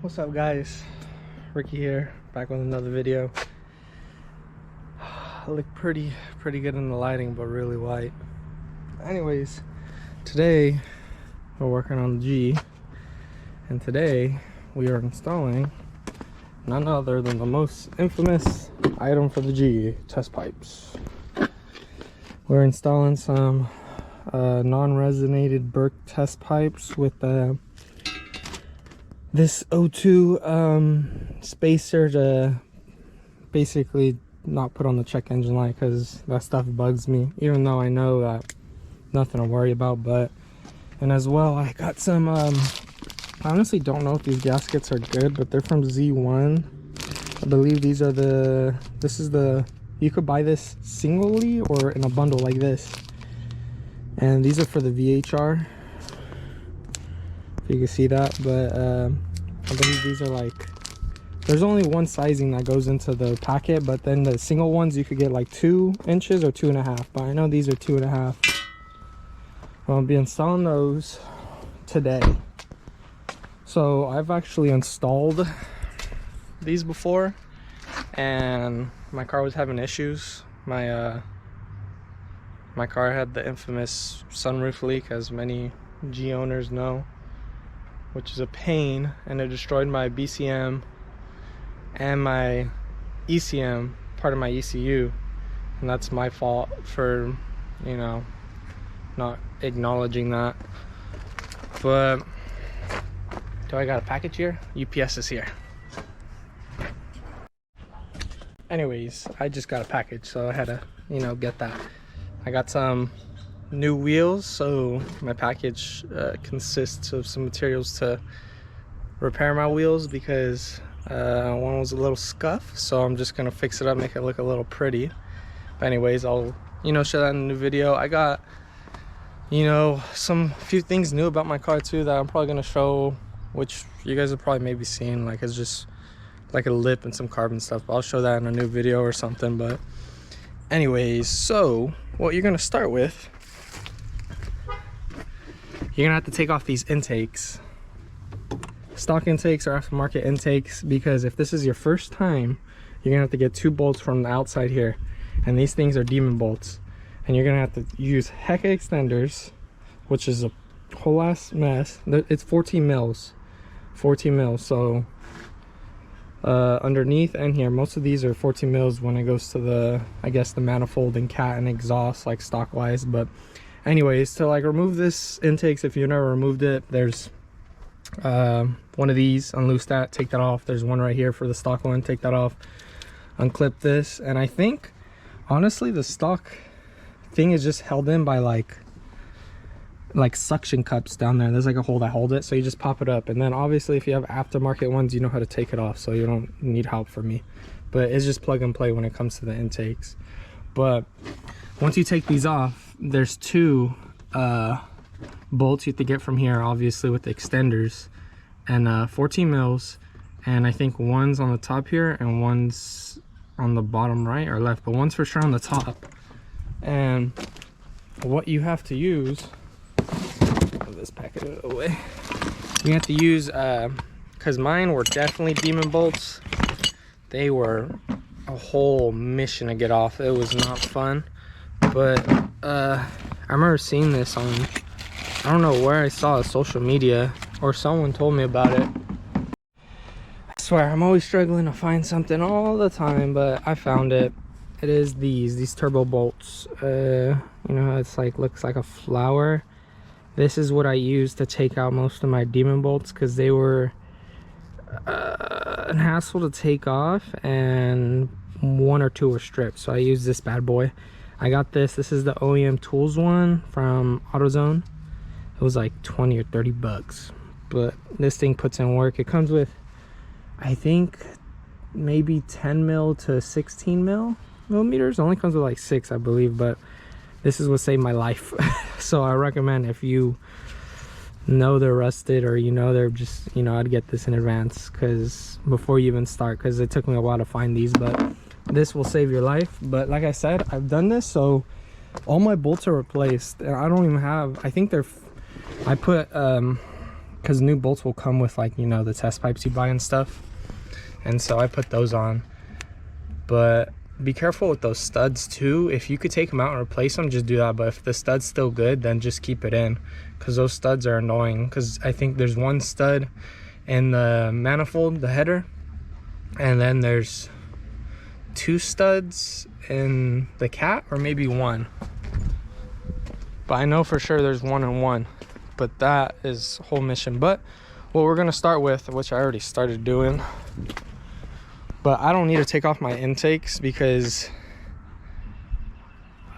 What's up, guys? Ricky here, back with another video. I look pretty good in the lighting, but really white. Anyways, today we're working on the G, and today we are installing none other than the most infamous item for the G, test pipes. We're installing some non-resonated Berk test pipes with this O2 spacer to basically not put on the check engine light, because that stuff bugs me, even though I know that nothing to worry about. But and as well, I got some I honestly don't know if these gaskets are good, but they're from Z1. I believe these are you could buy this singly or in a bundle like this, and these are for the VHR, if you can see that. But I believe these are like, there's only one sizing that goes into the packet, but then the single ones you could get like 2 inches or 2.5, but I know these are 2.5. I'll be installing those today. So I've actually installed these before, and my car was having issues. My car had the infamous sunroof leak, as many G owners know, which is a pain, and it destroyed my BCM and my ECM, part of my ECU, and that's my fault for, you know, not acknowledging that. But do I got a package here? UPS is here. Anyways, I just got a package, so I had to, you know, get that. I got some new wheels, so my package consists of some materials to repair my wheels, because one was a little scuff, so I'm just gonna fix it up, make it look a little pretty. But anyways, I'll, you know, show that in a new video. I got, you know, few things new about my car too that I'm probably gonna show, which you guys have probably maybe seen, like it's just like a lip and some carbon stuff, but I'll show that in a new video or something. But anyways, so what you're gonna start with, you're gonna have to take off these intakes, stock intakes or aftermarket intakes, because if this is your first time, you're gonna have to get 2 bolts from the outside here, and these things are demon bolts, and you're gonna have to use heck extenders, which is a whole ass mess. It's 14 mils, so underneath and here, most of these are 14 mils when it goes to the, I guess, the manifold and cat and exhaust, like stock wise. But anyways, to like remove this intakes, if you've never removed it, there's one of these, unloose that, take that off. There's one right here for the stock one, take that off, unclip this. And I think honestly the stock thing is just held in by like suction cups down there. There's like a hole that hold it, so you just pop it up. And then obviously if you have aftermarket ones, you know how to take it off, so you don't need help from me. But it's just plug and play when it comes to the intakes. But once you take these off, there's 2 bolts you have to get from here, obviously with the extenders, and 14 mils, and I think one's on the top here and one's on the bottom right or left, but one's for sure on the top. And what you have to use, move this packet away, you have to use because mine were definitely demon bolts. They were a whole mission to get off. It was not fun. But I remember seeing this on, I don't know where I saw it, social media, or someone told me about it. I swear, I'm always struggling to find something all the time, but I found it. It is these turbo bolts. You know, it's like, looks like a flower. This is what I used to take out most of my demon bolts, because they were an hassle to take off, and 1 or 2 were stripped. So I used this bad boy. I got this is the OEM Tools one from AutoZone. It was like 20 or 30 bucks, but this thing puts in work. It comes with, I think, maybe 10 mil to 16 millimeters. It only comes with like 6, I believe, but this is what saved my life. So I recommend, if you know they're rusted, or you know they're just, you know, I'd get this in advance, because before you even start, because it took me a while to find these, but this will save your life. But like I said, I've done this, so all my bolts are replaced, and I don't even have, I think they're, I put because new bolts will come with, like, you know, the test pipes you buy and stuff, and so I put those on. But be careful with those studs too. If you could take them out and replace them, just do that. But if the stud's still good, then just keep it in, because those studs are annoying. Because I think there's one stud in the manifold, the header, and then there's 2 studs in the cat, or maybe 1, but I know for sure there's 1 and 1. But that is whole mission. But what we're gonna start with, which I already started doing, but I don't need to take off my intakes because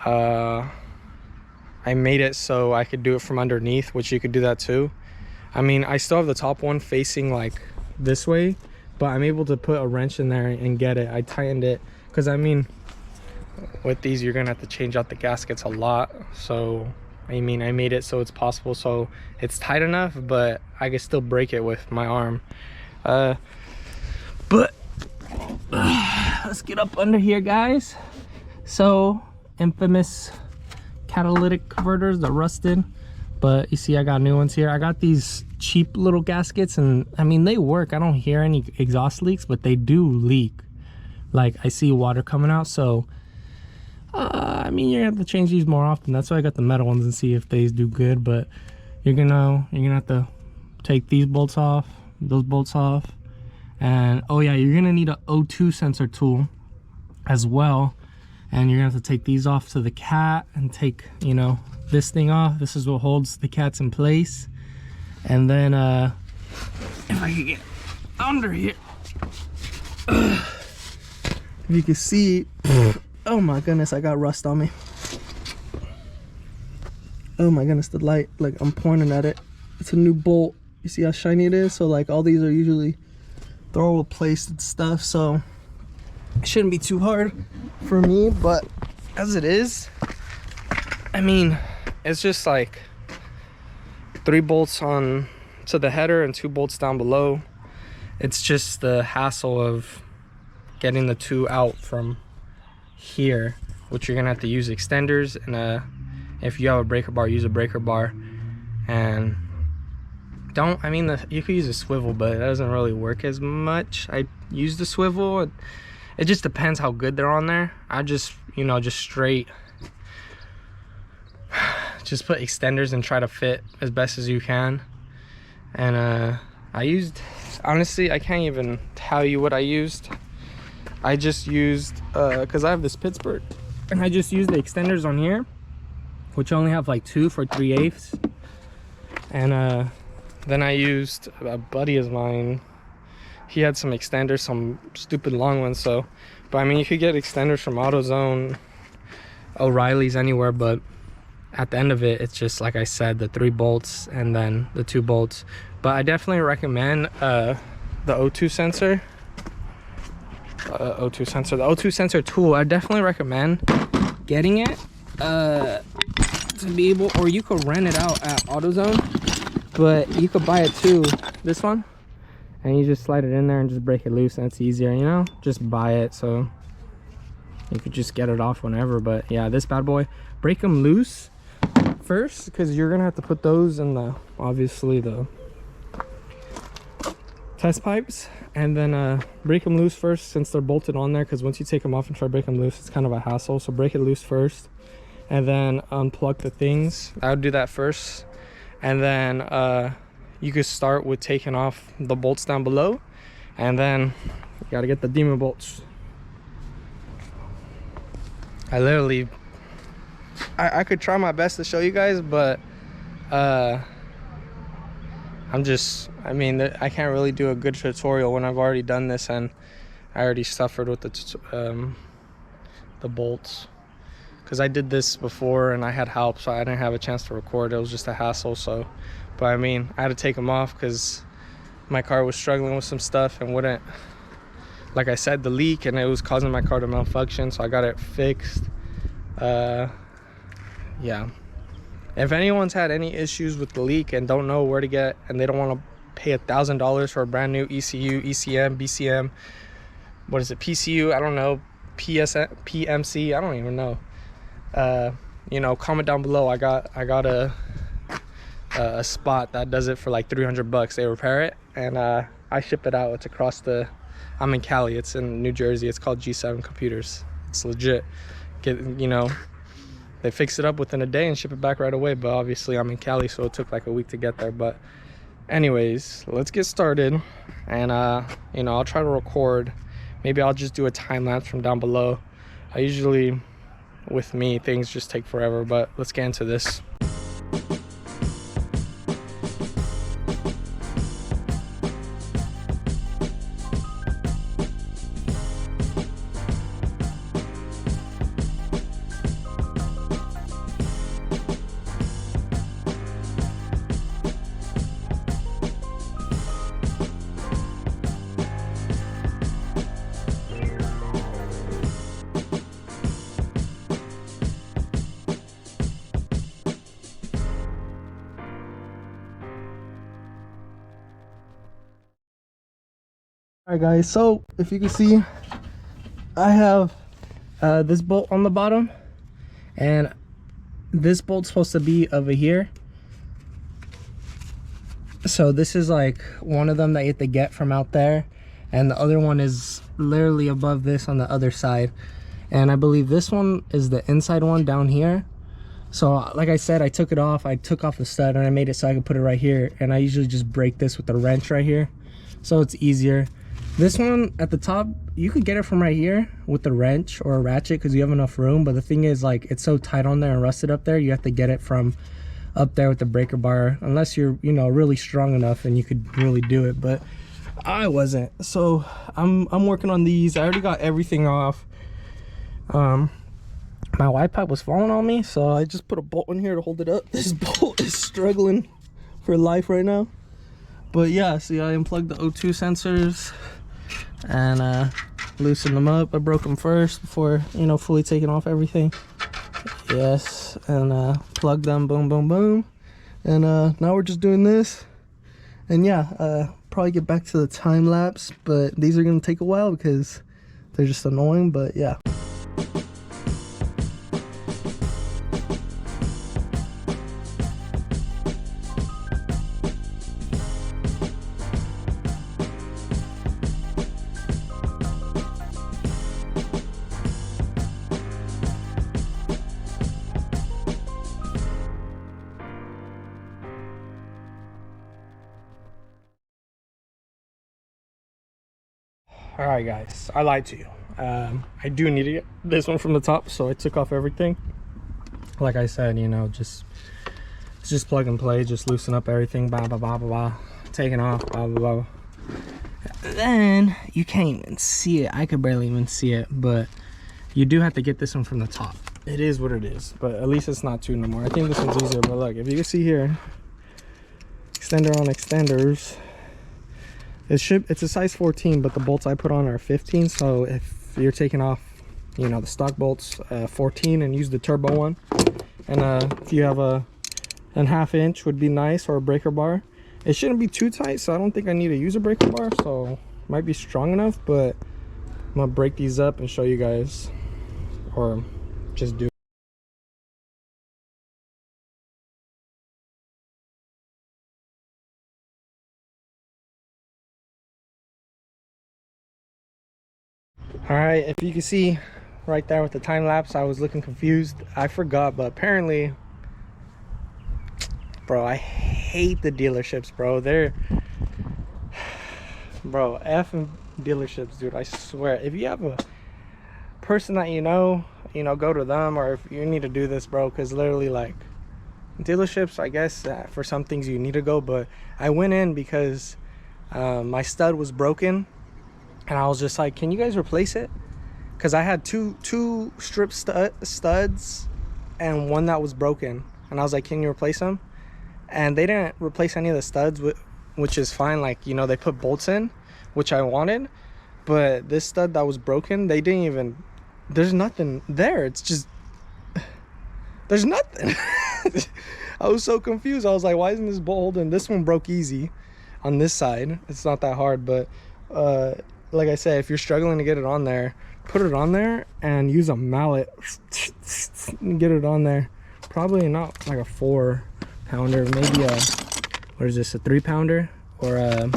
I made it so I could do it from underneath, which you could do that too. I mean, I still have the top one facing like this way, but I'm able to put a wrench in there and get it. I tightened it because, I mean, with these you're gonna have to change out the gaskets a lot. So I mean, I made it so it's possible, so it's tight enough, but I can still break it with my arm. But let's get up under here, guys. So infamous catalytic converters, they're rusted, but you see I got new ones here. I got these cheap little gaskets, and I mean, they work. I don't hear any exhaust leaks, but they do leak. Like, I see water coming out. So I mean, you're gonna have to change these more often. That's why I got the metal ones, and see if they do good. But you're gonna have to take these bolts off, those bolts off, and oh yeah, you're gonna need a O2 sensor tool as well. And you're gonna have to take these off to the cat and take, you know, this thing off. This is what holds the cats in place. And then if I could get under here, if you can see, oh my goodness, I got rust on me. Oh my goodness, the light, like, I'm pointing at it. It's a new bolt. You see how shiny it is? So like, all these are usually throwable placed and stuff, so it shouldn't be too hard for me. But as it is, I mean, it's just like 3 bolts on to the header and 2 bolts down below. It's just the hassle of getting the 2 out from here, which you're gonna have to use extenders, and if you have a breaker bar, use a breaker bar. And don't, I mean, you could use a swivel, but it doesn't really work as much. I use the swivel. It just depends how good they're on there. I just, you know, just straight just put extenders and try to fit as best as you can. And I used, honestly, I can't even tell you what I used. I just used, because I have this Pittsburgh, and I just used the extenders on here, which only have like 2 for 3/8. And then I used a buddy of mine. He had some extenders, some stupid long ones. So, but I mean, you could get extenders from AutoZone, O'Reilly's, anywhere. But at the end of it, it's just, like I said, the 3 bolts and then the 2 bolts. But I definitely recommend the O2 sensor. The O2 sensor tool. I definitely recommend getting it to be able, or you could rent it out at AutoZone, but you could buy it too. This one, and you just slide it in there and just break it loose, and it's easier, you know. Just buy it so you could just get it off whenever. But yeah, this bad boy, break them loose first, because you're gonna have to put those in the, obviously, the test pipes, and then break them loose first since they're bolted on there, because once you take them off and try to break them loose, it's kind of a hassle. So break it loose first, and then unplug the things. I would do that first, and then you could start with taking off the bolts down below, and then you gotta get the demon bolts. I literally, I could try my best to show you guys, but I'm just, I mean, I can't really do a good tutorial when I've already done this, and I already suffered with the bolts, because I did this before and I had help, so I didn't have a chance to record. It was just a hassle. So, but I mean, I had to take them off because my car was struggling with some stuff and wouldn't, like I said, the leak, and it was causing my car to malfunction. So I got it fixed. Yeah, if anyone's had any issues with the leak and don't know where to get, and they don't want to pay $1,000 for a brand new ECU, ECM, BCM, what is it, PCU, I don't know, PMC, I don't even know, you know, comment down below. I got a a spot that does it for like 300 bucks. They repair it, and I ship it out. It's across the, I'm in Cali, it's in New Jersey. It's called G37 Computers. It's legit. You know, they fix it up within a day and ship it back right away. But obviously I'm in Cali, so it took like a week to get there. But anyways, let's get started. And you know, I'll try to record. Maybe I'll just do a time lapse from down below. I usually, with me, things just take forever, but let's get into this. Alright guys, so if you can see, I have this bolt on the bottom, and this bolt's supposed to be over here. So this is like one of them that you have to get from out there, and the other one is literally above this on the other side. And I believe this one is the inside one down here. So like I said, I took it off. I took off the stud and I made it so I could put it right here, and I usually just break this with the wrench right here, so it's easier. This one at the top, you could get it from right here with the wrench or a ratchet because you have enough room. But the thing is, like, it's so tight on there and rusted up there, you have to get it from up there with the breaker bar, unless you're, you know, really strong enough and you could really do it. But I wasn't, so I'm working on these. I already got everything off. My wide pipe was falling on me, so I just put a bolt in here to hold it up. This bolt is struggling for life right now. But yeah, see, I unplugged the O2 sensors and loosened them up. I broke them first before, you know, fully taking off everything. Yes, and plugged them, boom, boom, boom. And now we're just doing this. And yeah, probably get back to the time lapse, but these are gonna take a while because they're just annoying. But yeah. All right guys, I lied to you. I do need to get this one from the top, so I took off everything. Like I said, you know, it's just plug and play, just loosen up everything, blah blah blah blah blah, taking off, blah blah blah. Then you can't even see it. I could barely even see it, but you do have to get this one from the top. It is what it is, but at least it's not two no more. I think this one's easier, but look, if you can see here, extender on extenders. It's a size 14, but the bolts I put on are 15. So if you're taking off, you know, the stock bolts 14 and use the turbo one, and if you have a ½ inch would be nice, or a breaker bar. It shouldn't be too tight, so I don't think I need to use a breaker bar, so might be strong enough. But I'm gonna break these up and show you guys, or just do. All right, if you can see right there with the time lapse, I was looking confused. I forgot, but apparently, bro, I hate the dealerships, bro. Bro, effing dealerships, dude. I swear, if you have a person that you know, go to them, or if you need to do this, bro, because literally, like, dealerships, I guess for some things you need to go, but I went in because my stud was broken. And I was just like, can you guys replace it? Because I had two strip studs and one that was broken. And I was like, can you replace them? And they didn't replace any of the studs, which is fine. Like, you know, they put bolts in, which I wanted. But this stud that was broken, they didn't even, there's nothing there. It's just, there's nothing. I was so confused. I was like, why isn't this bolt holding? This one broke easy on this side. It's not that hard, but like I said, if you're struggling to get it on there, put it on there and use a mallet and get it on there. Probably not like a 4 pounder, maybe a, what is this, a 3-pounder or a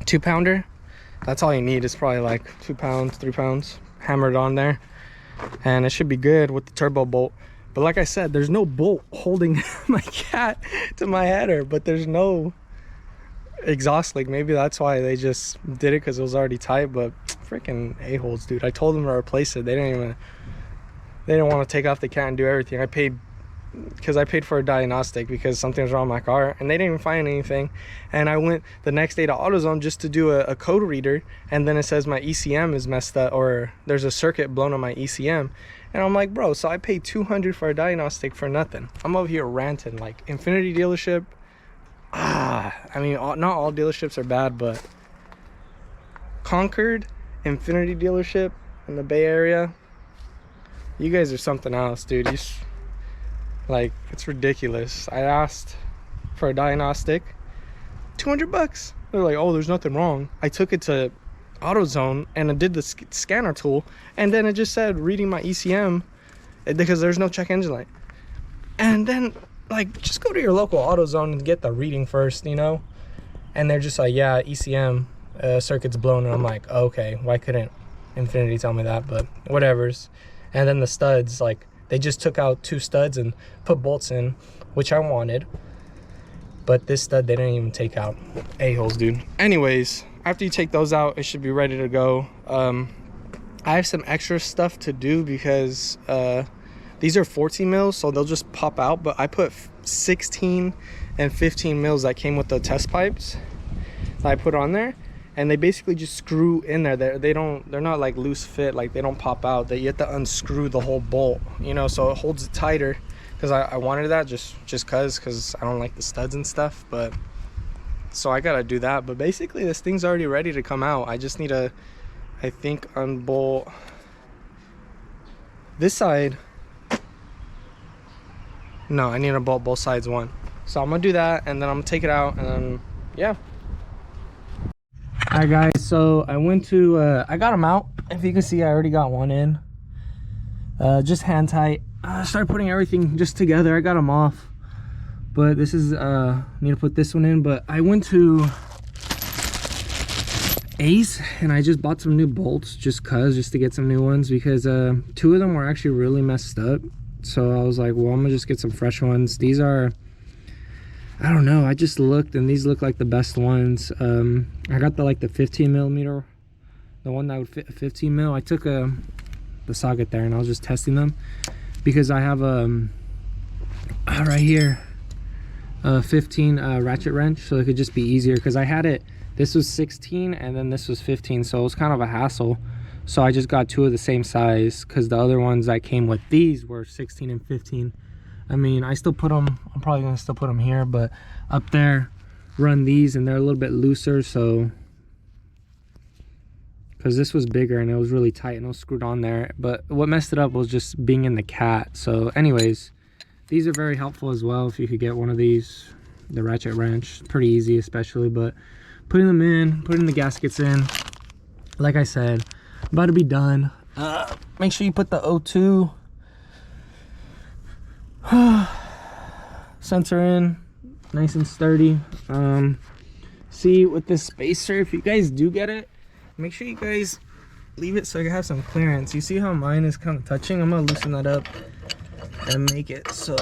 2-pounder. That's all you need. It's probably like 2 pounds, 3 pounds hammered on there, and it should be good with the turbo bolt. But like I said, there's no bolt holding my cat to my header, but there's no exhaust leak. Maybe that's why they just did it, because it was already tight. But freaking a-holes, dude. I told them to replace it. They didn't want to take off the cat and do everything. I paid for a diagnostic because something's wrong with my car, and they didn't even find anything. And I went the next day to AutoZone just to do a code reader, and then it says my ECM is messed up, or there's a circuit blown on my ECM. And I'm like, bro, so I paid $200 for a diagnostic for nothing. I'm over here ranting like Infinity dealership. I mean, not all dealerships are bad, but Concord, Infinity dealership in the Bay Area, you guys are something else, dude. Like, it's ridiculous. I asked for a diagnostic, $200. They're like, oh, there's nothing wrong. I took it to AutoZone and I did the scanner tool, and then it just said reading my ECM because there's no check engine light. And then, like, just go to your local AutoZone and get the reading first, you know? And they're just like, yeah, ECM circuit's blown. And I'm like, okay, why couldn't Infinity tell me that? But whatever's. And then the studs, like, they just took out 2 studs and put bolts in, which I wanted. But this stud, they didn't even take out. A-holes, dude. Anyways, after you take those out, it should be ready to go. I have some extra stuff to do because these are 14 mils, so they'll just pop out. But I put 16 and 15 mils that came with the test pipes that I put on there. And they basically just screw in there. They're not like loose fit, like they don't pop out. You have to unscrew the whole bolt, you know, so it holds it tighter. Because I wanted that just because I don't like the studs and stuff. But so I gotta do that. But basically this thing's already ready to come out. I just need to, I think, unbolt this side. No, I need to bolt both sides one. So I'm gonna do that, and then I'm gonna take it out, and then yeah. Alright guys, so I went to I got them out. If you can see, I already got one in, just hand tight. I started putting everything just together. I got them off, but this is need to put this one in. But I went to Ace and I just bought some new bolts just to get some new ones, because 2 of them were actually really messed up. So I was like, well, I'm gonna just get some fresh ones. These are, I don't know, I just looked and these look like the best ones. I got the 15 millimeter, the one that would fit a 15 mil. I took the socket there and I was just testing them, because I have right here a 15 ratchet wrench, so it could just be easier, because I had it, this was 16 and then this was 15, so it was kind of a hassle. So I just got 2 of the same size, because the other ones that came with these were 16 and 15. I mean, I still put them, I'm probably gonna still put them here, but up there run these, and they're a little bit looser. So because this was bigger and it was really tight and it was screwed on there, but what messed it up was just being in the cat. So anyways, these are very helpful as well if you could get one of these, the ratchet wrench. Pretty easy, especially. But putting them in, putting the gaskets in, like I said, about to be done. Make sure you put the O2 sensor in nice and sturdy. See, with this spacer, if you guys do get it, make sure you guys leave it so you have some clearance. You see how mine is kind of touching? I'm gonna loosen that up and make it so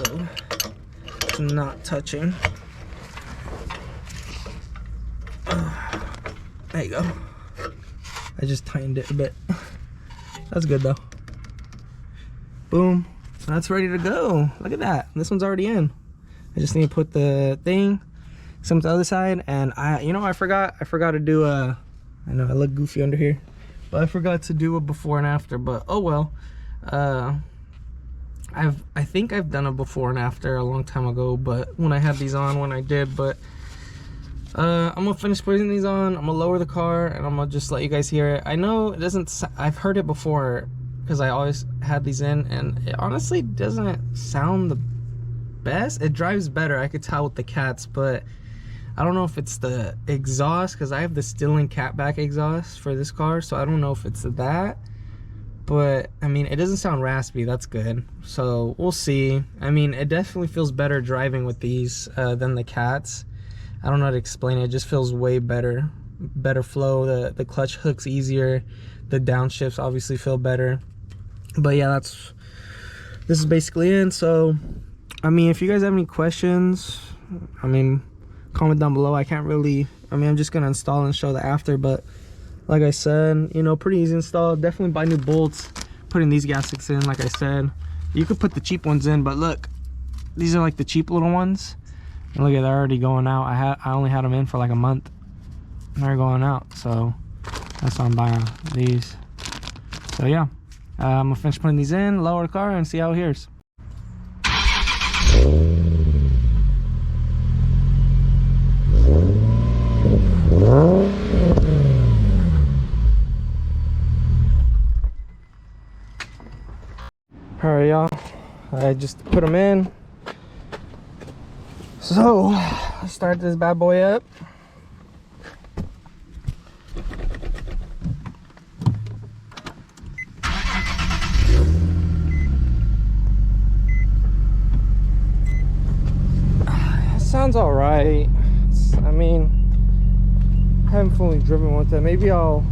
it's not touching. There you go. I just tightened it a bit. That's good though. Boom. That's ready to go. Look at that. This one's already in. I just need to put the thing, some to the other side, and I forgot to do a, I know I look goofy under here, but I forgot to do a before and after, but oh well. I think I've done a before and after a long time ago, but when I had these on, when I did, but I'm gonna finish putting these on. I'm gonna lower the car and I'm gonna just let you guys hear it. I know it doesn't, I've heard it before because I always had these in, and it honestly doesn't sound the best. It drives better, I could tell, with the cats, but I don't know if it's the exhaust, because I have the Stilling catback exhaust for this car, so I don't know if it's that. But I mean, it doesn't sound raspy. That's good. So we'll see. I mean, it definitely feels better driving with these than the Cats. I don't know how to explain it. It just feels way better. Better flow. The clutch hooks easier. The downshifts obviously feel better. But yeah, this is basically it. So I mean, if you guys have any questions, I mean, comment down below. I can't really, I mean, I'm just gonna install and show the after, but like I said, you know, pretty easy install. Definitely buy new bolts, putting these gaskets in. Like I said, you could put the cheap ones in, but look, these are like the cheap little ones, and look at, they're already going out. I only had them in for like a month and they're going out, so that's why I'm buying these. So yeah, I'm gonna finish putting these in, lower the car, and see how it hears. All right, y'all, I just put them in. So let's start this bad boy up. Sounds all right. I mean, I haven't fully driven with it. Maybe I'll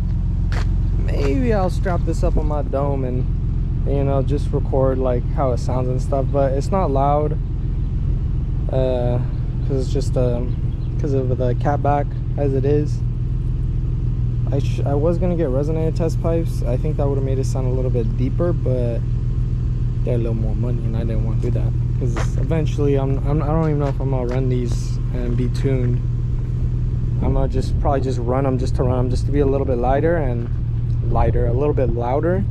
strap this up on my dome and, you know, just record like how it sounds and stuff. But it's not loud because it's just because of the cat back as it is. I was gonna get resonator test pipes. I think that would have made it sound a little bit deeper, but they're a little more money, and I didn't want to do that because eventually I don't even know if I'm gonna run these and be tuned. I'm gonna probably just run them just to be a little bit lighter, a little bit louder.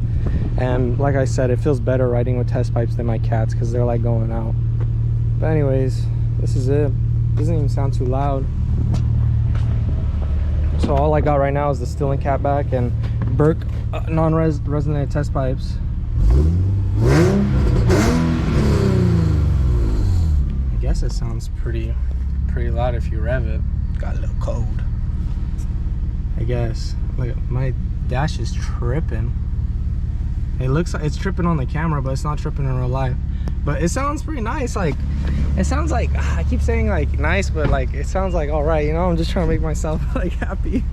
And like I said, it feels better riding with test pipes than my Cats because they're like going out. But anyways, this is it. Doesn't even sound too loud. So all I got right now is the Stillen cat back and Berk non-resonated test pipes. I guess it sounds pretty loud if you rev it. Got a little cold, I guess. Look, my dash is tripping. It looks like it's tripping on the camera, but it's not tripping in real life. But it sounds pretty nice. Like, it sounds like, I keep saying like nice, but like it sounds like all right, you know. I'm just trying to make myself like happy.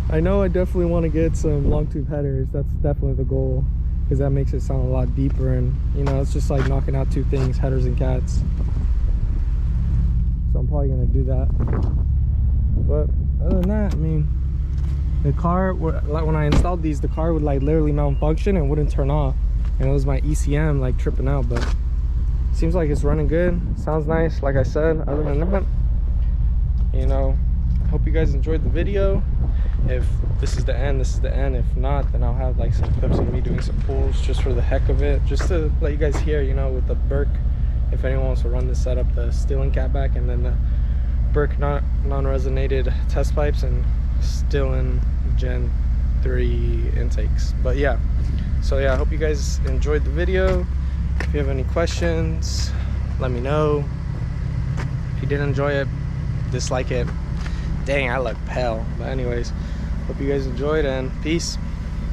I know I definitely want to get some long tube headers. That's definitely the goal, because that makes it sound a lot deeper, and you know, it's just like knocking out two things, headers and Cats. So I'm probably gonna do that. But other than that, I mean, the car, like when I installed these, the car would like literally malfunction and wouldn't turn off, and it was my ECM like tripping out. But seems like it's running good, sounds nice. Like I said, other than that, you know, hope you guys enjoyed the video. If this is the end, this is the end. If not, then I'll have like some clips of me doing some pulls just for the heck of it, just to let you guys hear, you know, with the Berk, if anyone wants to run this setup, the Stillen catback, and then the Berk non-resonated test pipes, and Stillen Gen 3 intakes. But yeah, so yeah, I hope you guys enjoyed the video. If you have any questions, let me know. If you didn't enjoy it, dislike it. Dang, I look pale. But anyways, hope you guys enjoyed, and peace.